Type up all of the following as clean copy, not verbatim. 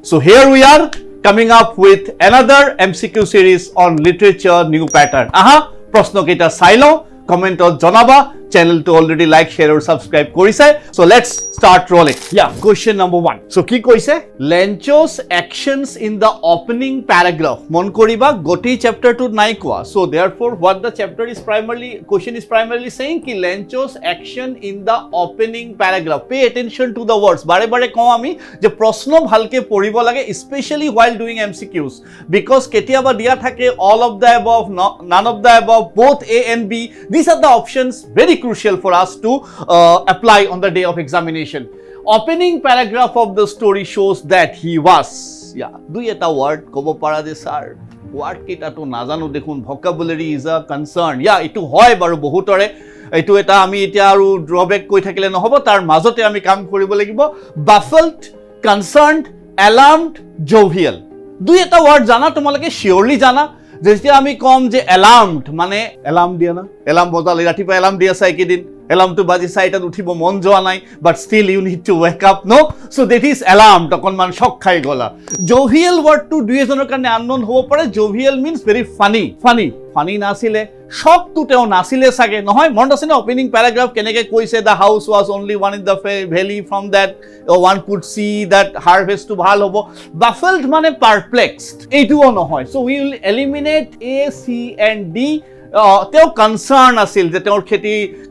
So here we are coming up with another MCQ series on literature new pattern. প্রশ্ন কেইটা চাই লও কমেন্টত জনাবা channel to already like share or subscribe korise. So let's start rolling. Yeah, question number 1. So ki koise Lencho's actions in the opening paragraph mon koriba goti chapter to nai koa. So therefore what the chapter is primarily question is primarily saying ki Lencho's action in the opening paragraph. Pay attention to the words. Bare bare ko ami je proshno bhalke poribo lage especially while doing MCQs because ketiaba dia thake all of the above, none of the above, both A and B. These are the options very crucial for us to apply on the day of examination. Opening paragraph of the story shows that he was দুই এটা word কব পারা যে sir word কেটা তো নাজানো দেখুন vocabulary is a concern. এটো হয় বাৰু বহুতৰে এটো এটা আমি এতিয়া আৰু ড্ৰবেক কৈ থাকিলে নহব তাৰ মাজতে আমি কাম কৰিব লাগিব baffled, concerned, alarmed, jovial. দুই এটা ওয়ার্ড জানা তোমালোকে শিওরলি জানা যেতিয়া আমি কম যে অ্যালার্মড মানে অ্যালার্ম দিয়া না অ্যালার্ম বজালে ৰাতিপুৱা অ্যালাৰ্ম দিয়া চাই কেদিন অ্যালাৰ্মটো বাজি চাইটাত উঠিব মন যোৱা নাই but still you need to wake up no so that is alarm অকণমান শক খাই গলা জোভিয়েল ৱৰ্ডটো দুই এজনৰ কাৰণে আননোন হ'ব পাৰে জোভিয়েল মিন্স ভেৰি ফানি নাছিলে শকটো তেওঁ নাছিলে চাগে নহয় মন আছে না ওপেনিং প্যাৰাগ্ৰাফ কেনেকৈ কৈছে the house was only one in the valley from that one could see that হারভেস্টটো ভাল হ'ব বাফেলড মানে পারপ্লেক্সড এইটোও নহয় so we will eliminate a c and d তেওঁ কনসার্ন আছিল যে তেওঁৰ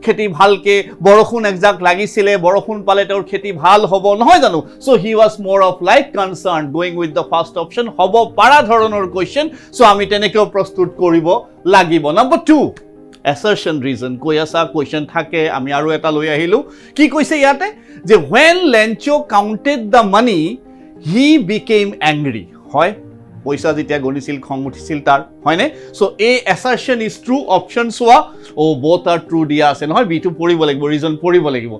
খেতি ভালকে বৰষুণ একজাক লাগিছিলে বৰষুণ পালে তেওঁৰ খেতি ভাল হ'ব নহয় জানো so he was more of like concern going with the first option হ'ব পাৰা ধৰণৰ কোৱেশ্চন সো আমি তেনেকৈ প্ৰস্তুত কৰিব লাগিব নাম্বাৰ 2 assertion reason কৈ আছা কোৱেশ্চন থাকে আমি আৰু এটা লৈ আহিলো কি কৈছে ইয়াতে যে when Lencho counted the money he became angry হয় পইচা যেতিয়া গণিছিল খং উঠিছিল তাৰ হয়নে so a assertion is true option সোয়া ও both are true দিয়া আছে নহয় বি টু পঢ়িব লাগিব ৰিজন পঢ়িব লাগিব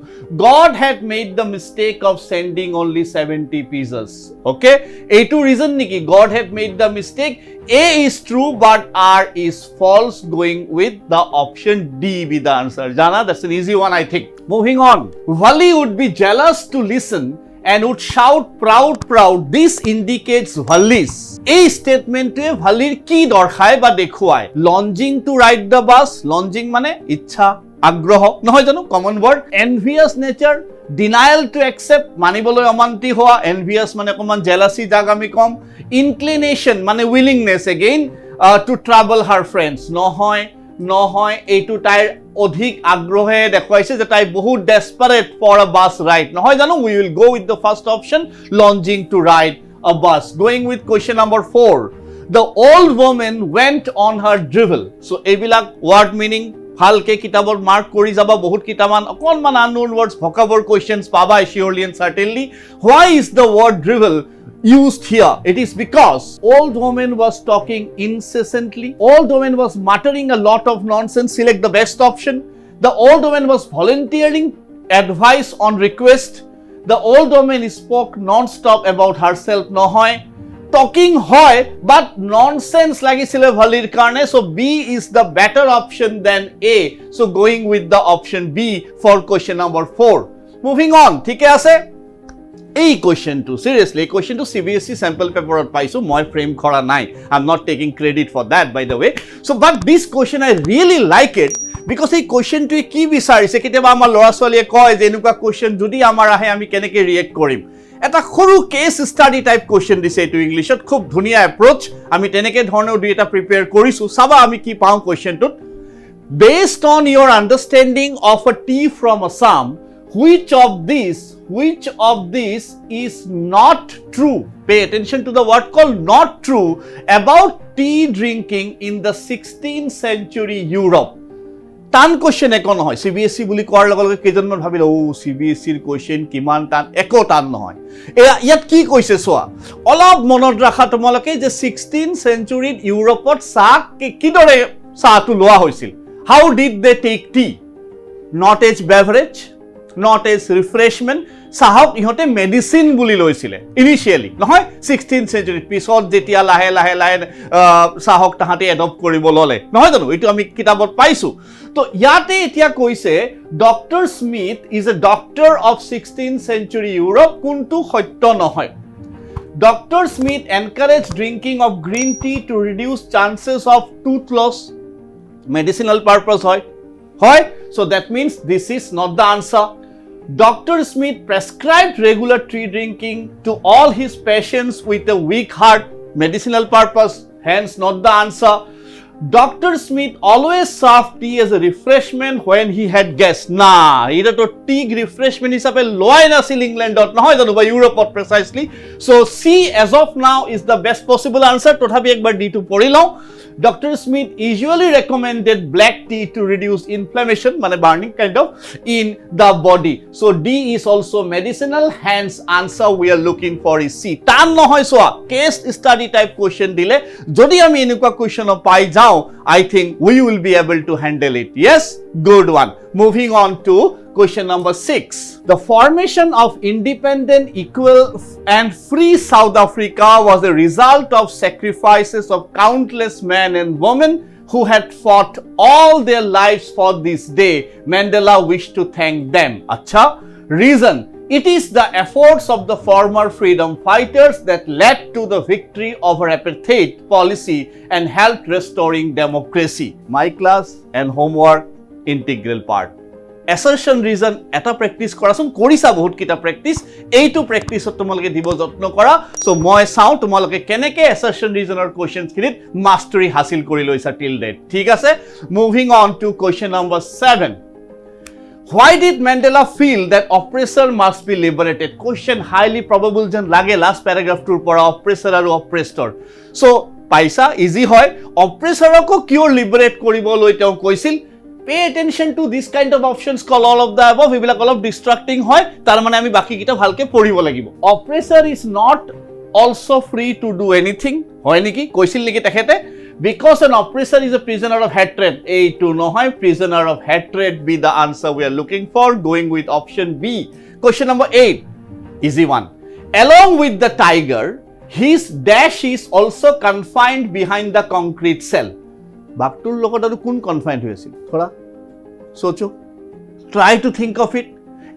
God had made the mistake of sending only 70 pieces okay এইটো ৰিজন নেকি God had made the mistake A is true but R is false going with the option D be the answer jana that's an easy one I think moving on Wali would be jealous to listen and would shout proud this indicates Wali's এই স্টেটমেন্টে ভালিৰ কি দৰ্শায় বা দেখুৱায় লঞ্জিং two ride the bus লঞ্জিং মানে ইচ্ছা আগ্ৰহ নহয় জানো common word envious nature denial two accept মানিবলৈ অমান্তি হোৱা এনভিয়াস মানে অকমান জেলাসি যাক আমি কম ইনক্লিনেশন মানে willingness again to travel her friends নহয় এইটো তাইৰ অধিক আগ্ৰহে দেখুৱাইছে যে তাই বহুত ডেসপাৰেট ফৰ আ বাস রাইড নহয় জানো we will go with the first option longing to ride a bus going with question number 4 the old woman went on her drivel so ebilak word meaning halke kitabor mark kori jaba bahut kitaman okonman unknown words vocabulary questions paba surely and certainly why is the word drivel used here it is because old woman was talking incessantly old woman was muttering a lot of nonsense select the best option the old woman was volunteering advice on request the old woman spoke non-stop about herself নহয় talking হয় but nonsense লাগিছিলে ভালিৰ কাৰণে so B is the better option than A so going with the option B for question number 4 moving on ঠিক আছে এই কোৱেশ্চনটো seriously এই কোৱেশ্চনটো CBSE sample paperত পাইছো মই ফ্ৰেম কৰা নাই I'm not taking credit for that by the way so but this question I really like it because এই কোৱেশ্চনটোৱে কি বিচাৰিছে কেতিয়াবা আমাৰ ল'ৰা ছোৱালীয়ে কয় যে এনেকুৱা কোৱেশ্চন যদি আমাৰ আহে আমি কেনেকৈ ৰিয়েক্ট কৰিম এটা সৰু কেস ষ্টাডি টাইপ কোৱেশ্চন দিছে এইটো ইংলিছত খুব ধুনীয়া এপ্ৰোচ আমি তেনেকৈ ধৰণৰ দুই এটা প্ৰিপেয়াৰ কৰিছো চাবা আমি কি পাওঁ কোৱেশ্চনটোত based on your understanding of a tea from Assam which of these is not true pay attention to the word called not true about tea drinking in the 16th century Europe টান question একো নহয় CBSE বুলি কোৱাৰ লগে লগে কেজনমান ভাবিলে ও CBSE ৰ question কিমান টান একো টান নহয় ইয়াত কি কৈছে চোৱা অলপ মনত ৰাখা তোমালোকে যে 16th century ইউৰোপত চাহ কিদৰে চাহটো লোৱা হৈছিল how did they take tea not as beverage not as refreshment চাহক ইহঁতে মেডিসিন বুলি লৈছিলে ইনিশিয়ালি নহয় 16th century পিছত যেতিয়া লাহে লাহে চাহক তাহাঁতে এডপ্ট কৰিব ললে নহয় জানো এইটো আমি কিতাপত পাইছো তো ইয়াতে এতিয়া কৈছে doctor Smith is a doctor of 16th century Europe কোনটো সত্য নহয় Dr. Smith encouraged drinking of green tea to reduce chances of tooth loss. Medicinal purpose hoy. So that means this is not the answer. Dr. Smith prescribed regular tea drinking to all his patients with a weak heart. Medicinal purpose, hence not the answer. Dr. Smith always served tea as a refreshment when he had guests. Ita to tea refreshment hisabe loy nasil England nohoy janu ba Europe precisely. So C as of now is the best possible answer. Tothapi ekbar D to pori law. Dr. Smith usually recommended black tea to reduce inflammation, mane burning kind of, in the body. So D is also medicinal, hence answer we are looking for is C. Tan nohoy soa, case study type question dile, jodi ami enukwa question pai jao, I think we will be able to handle it. Yes, good one. Moving on to question number 6. The formation of independent, equal and free South Africa was a result of sacrifices of countless men and women who had fought all their lives for this day. Mandela wished to thank them. Acha, reason. It is the efforts of the former freedom fighters that led to the victory over apartheid policy and helped restoring democracy. My class and homework integral part. Assertion reason eta practice কৰাচোন কৰিছা বহুত কিটা practice এইটো প্ৰেক্টিসত তোমালোকে দিব যত্ন কৰা so মই চাও তোমালোকে কেনেকে assertion reasoner questions খিনিত mastery হাসিল কৰি লৈছা till date ঠিক আছে moving on to question number 7. Why did Mandela feel that oppressor must be liberated? Question highly probable jan lage last paragraph tur pora oppressor aru oppressor. So paisa easy hoy oppressor ko kyo liberate koriboloi teo koisil. Pay attention to this kind of options call all of the above ebilak all of distracting hoy tar mane ami baki kita bhalke poribo lagibo. Oppressor is not also free to do anything hoy niki koisil niki tekhete because an oppressor is a prisoner of hatred. A to nohoy prisoner of hatred be the answer we are looking for, going with option B. Question number 8, easy one. Along with the tiger, his dash is also confined behind the concrete cell. Baktur logot aru kun confined hoyesil thoda socho try to think of it.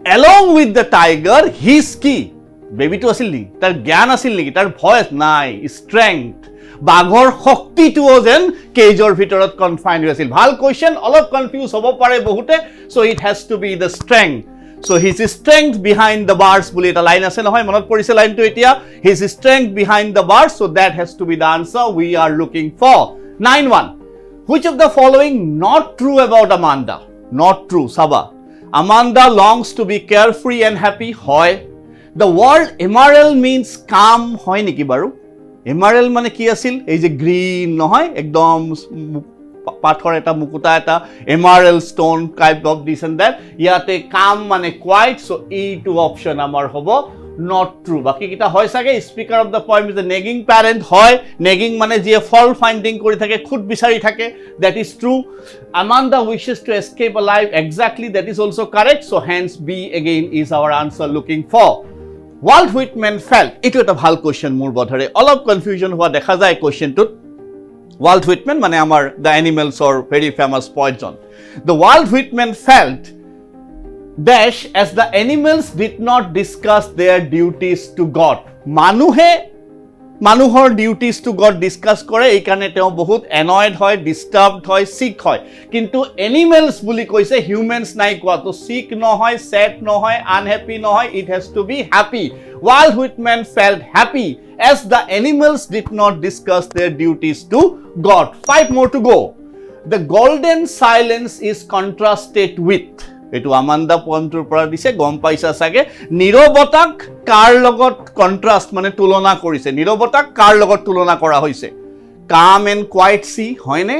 Along with the tiger, his key baby to asil ni tar gyan asil ni tar voice nai strength বাঘৰ শক্তিটো যেন কেজৰ ভিতৰত confined হৈছিল ভাল question অলপ confuse হ'ব পাৰে বহুতে so it has to be the strength so his strength behind the bars বুলি এটা লাইন আছে নহয় মনত পৰিছে লাইনটো এতিয়া his strength behind the bars so that has to be the answer we are looking for 9-1 which of the following not true about Amanda not true Seba Amanda longs to be carefree and happy hoy the word emerald means calm hoy niki baru emerald মানে কি আছিল এই যে green নহয় একদম পাথৰ এটা মুকুতা এটা emerald stone type of this and that ইয়াতে calm মানে quiet so e2 option আমাৰ হ'ব not true বাকি কিটা হয় সাগে speaker of the poem is the nagging parent হয় nagging মানে যে fault finding কৰি থাকে খুদ বিচাৰি থাকে that is true Amanda wishes to escape alive exactly that is also correct so hence B again is our answer looking for Walt Whitman felt it was a ভাল question মোৰ বধৰে অলপ confusion হোৱা দেখা যায় কোৱেশ্চনটোত Walt Whitman মানে আমাৰ the animals or very famous poison the Walt Whitman felt dash as the animals did not discuss their duties to God মানুহৰ duties two god discuss কৰে এই কাৰণে তেওঁ বহুত এনয়েড হয় ডিস্টাৰ্বড হয় সিক হয় কিন্তু এনিমেলস বুলি কৈছে হিউম্যানস নাই কোৱা তো সিক নহয় স্যাড নহয় আনহ্যাপি নহয় it has to be happy Walt Whitman felt happy as the animals did not discuss their duties to God 5 more to go the golden silence is contrasted with এটো আমান্দা পইণ্টৰ পৰা দিছে গম পাইছা সাগে নীৰৱতাক কাৰ লগত কন্ট্ৰাস্ট মানে তুলনা কৰিছে নীৰৱতাক কাৰ লগত তুলনা কৰা হৈছে কাম এন্ড কোৱাইট সি হয়নে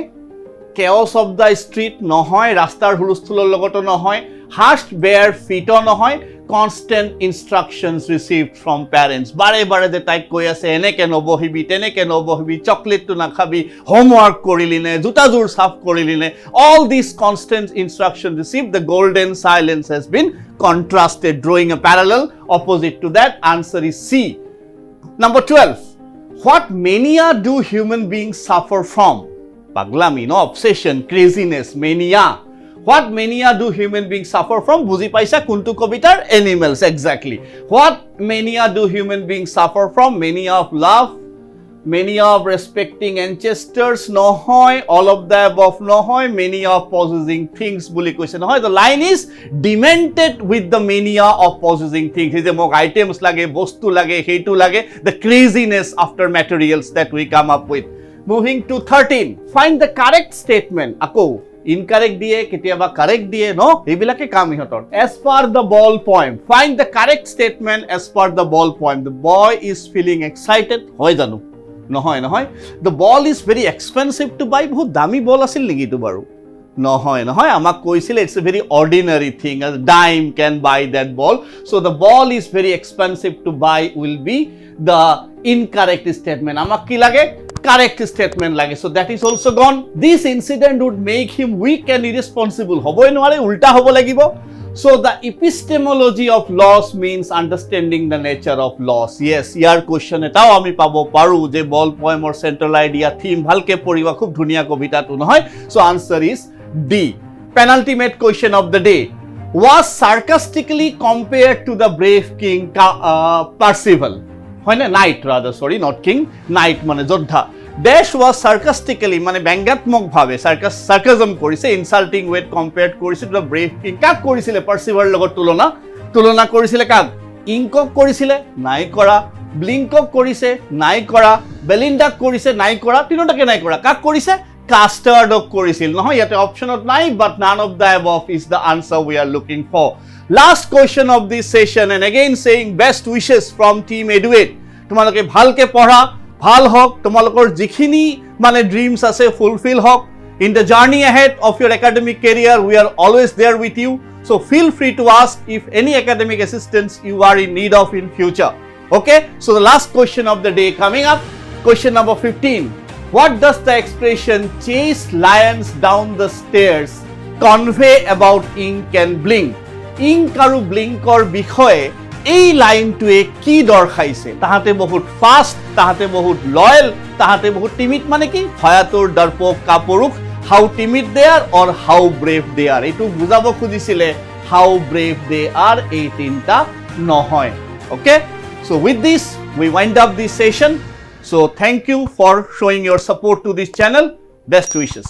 chaos of the street নহয় ৰাস্তাৰ হুলস্থুলৰ লগতো নহয় হাৰ্ষ্ট বেয়াৰ ফিটো নহয় constant instructions received from parents bare bare de type koi ase eneke nobohibi teneke nobohibi chocolate tu na khabi homework koriline juta jur saf koriline all these constant instructions received the golden silence has been contrasted drawing a parallel opposite to that answer is C number 12 what mania do human beings suffer from paglami no obsession craziness mania What mania do human beings suffer from? বুজি পাইছা কোনটো কবিতাৰ? Animals, exactly. What mania do human beings suffer from? Mania of love, mania of respecting ancestors, নহয়, all of the above নহয়, mania of possessing things বুলি কৈছে নহয়. The line is demented with the mania of possessing things. এই যে মোক items লাগে, বস্তু লাগে, সেইটো লাগে, the craziness after materials that we come up with. Moving to 13. Find the correct statement. আকৌ incorrect দিয়ে, কেতিয়াবা correct দিয়ে, no? এইবিলাকে কাম ইহঁতৰ. As per the ball poem. Find the correct statement as per the ball poem. The boy is feeling excited. হয় জানো? নহয় নহয়. The ball is very expensive to buy. বহুত দামী বল আছিল নেকি তো বাৰু? নহয় নহয়. আমাক কৈছিল it's a very ordinary thing. A dime can buy that ball. So the ball is very expensive to buy will be the incorrect statement. আমাক কি লাগে? Correct statement লাগে. So that is also gone. This incident would make him weak and irresponsible. হবই নোৱাৰে, উল্টা হ'ব লাগিব. So the epistemology of loss means understanding the nature of loss. Yes, year question এটাও আমি পাব পাৰো যে বল পয়েমৰ central idea theme ভালকে পঢ়িবা, খুব ধুনীয়া কবিতাটো নহয়. So answer is D. Penultimate question of the day. Was sarcastically compared to the brave king Percival. হয় না? Knight rather, sorry, not king. Knight মানে যোদ্ধা. Dash was sarcastically মানে ব্যঙ্গাত্মক ভাবে sarcasm কৰিছে, insulting way compared কৰিছে to the brave king. কাক কৰিছিলে? Percival লগত তুলনা কৰিছিলে কাক? ইংকক কৰিছিলে, নাই কৰা. ব্লিংকক কৰিছে, নাই কৰা. বেলিন্ডাক কৰিছে, নাই কৰা. তিনিটাকে নাই কৰা. কাক কৰিছে? কাষ্টাৰ্ডক কৰিছিল নহয়. ইয়াতে অপচনত নাই, but none of the above is the answer we are looking for. Last question of this session, and again saying best wishes from team EduAid. তোমালোকে ভালকে পঢ়া, ভাল হওক, তোমালোকৰ যিখিনি মানে ড্ৰিমছ আছে ফুলফিল হওক. In the journey ahead of your academic career, we are always there with you. So feel free to ask if any academic assistance you are in need of in future. Okay? So the last question of the day coming up, question number 15. What does the expression chase lions down the stairs convey about ink and blink? Ink আৰু blinkৰ বিষয়ে এই লাইনটোৱে কি দৰ্শাইছে? তাহাতে বহুত fast, তাহাতে বহুত loyal, তাহাতে বহুত টিমিড মানে কি? ভয়াতুৰ দৰ্পক কাপুৰুষ, how timid they are or how brave they are. এইটো বুজাব খুজিছিলে how brave they are, এই তিনটা নহয়. Okay? So with this, we wind up this session. So thank you for showing your support to this channel. Best wishes.